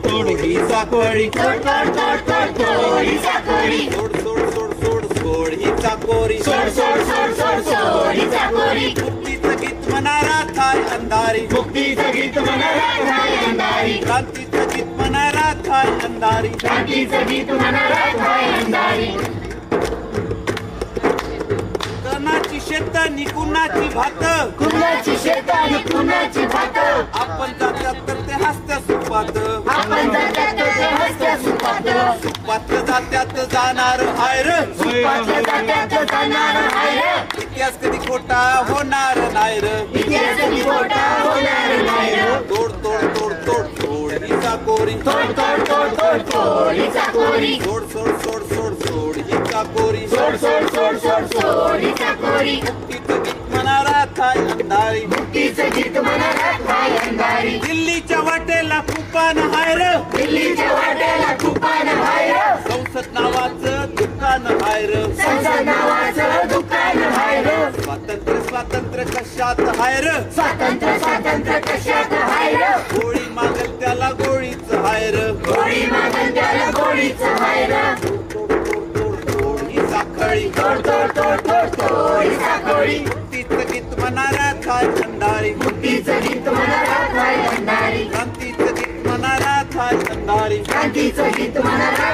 तोड ही चाकोरी तोड तोड तोड तोड तोड ही चाकोरी सोड सोड सोड सोड सोड ही चाकोरी सोड सोड सोड सोड सोड ही चाकोरी मुक्तीचं गीत म्हणारा थाय अंधारी मुक्तीचं गीत म्हणाला थाय अंधारी क्रांतीचं गीत म्हणारा थाय अंधारी क्रांतीचं गीत म्हणाला थाय अंधारी कणाची शेत नि कुणाची भात कुणाची शेत आणि कुणाची भात आपण जात्यात तर ते हसत्या सुपात आपण जात्यात ते हसत्या सुपात सुपात जात्यात जाणार हाय र सुपातल्या जात्यात जाणार आहे रे इतिहास कधी खोटा होणार नाही र इतिहास कधी खोटा होणार नाही रे तोड तोड तोड तोड तोड ही चाकोरी तोड तोड तोड तोड तोड ही चाकोरी सोड सोड सोड सोड सोड ही चाकोरी सोड सोड सोड सोड सोड ही चाकोरी मुक्तीचं गीत म्हणारा थाय अंधारी मुक्तीचं गीत म्हणाला थाय अंधारी दिल्लीच्या वाटेला कुपान हाय र दिल्लीच्या वाट्याला कुपान आहे रे संसद नावाचं दुकान हाय र संसद नावाचं दुकान आहे रे स्वातंत्र्य स्वातंत्र्य कशात हाय र स्वातंत्र्य स्वातंत्र्य कशात आहे रे गोळी मागल त्याला गोळीच हाय र गोळी मागन त्याला गोळीच आहे रे तोड तोड तोड तोड ही साखळी तोड तोड तोड तोड तोड ही चाकोरी मुक्तीचं गीत म्हणारा थाय अंधारी मुक्तीचं गीत म्हणाला थाय अंधारी क्रांतीचं गीत म्हणारा थाय अंधारी क्रांतीचं गीत म्हणाला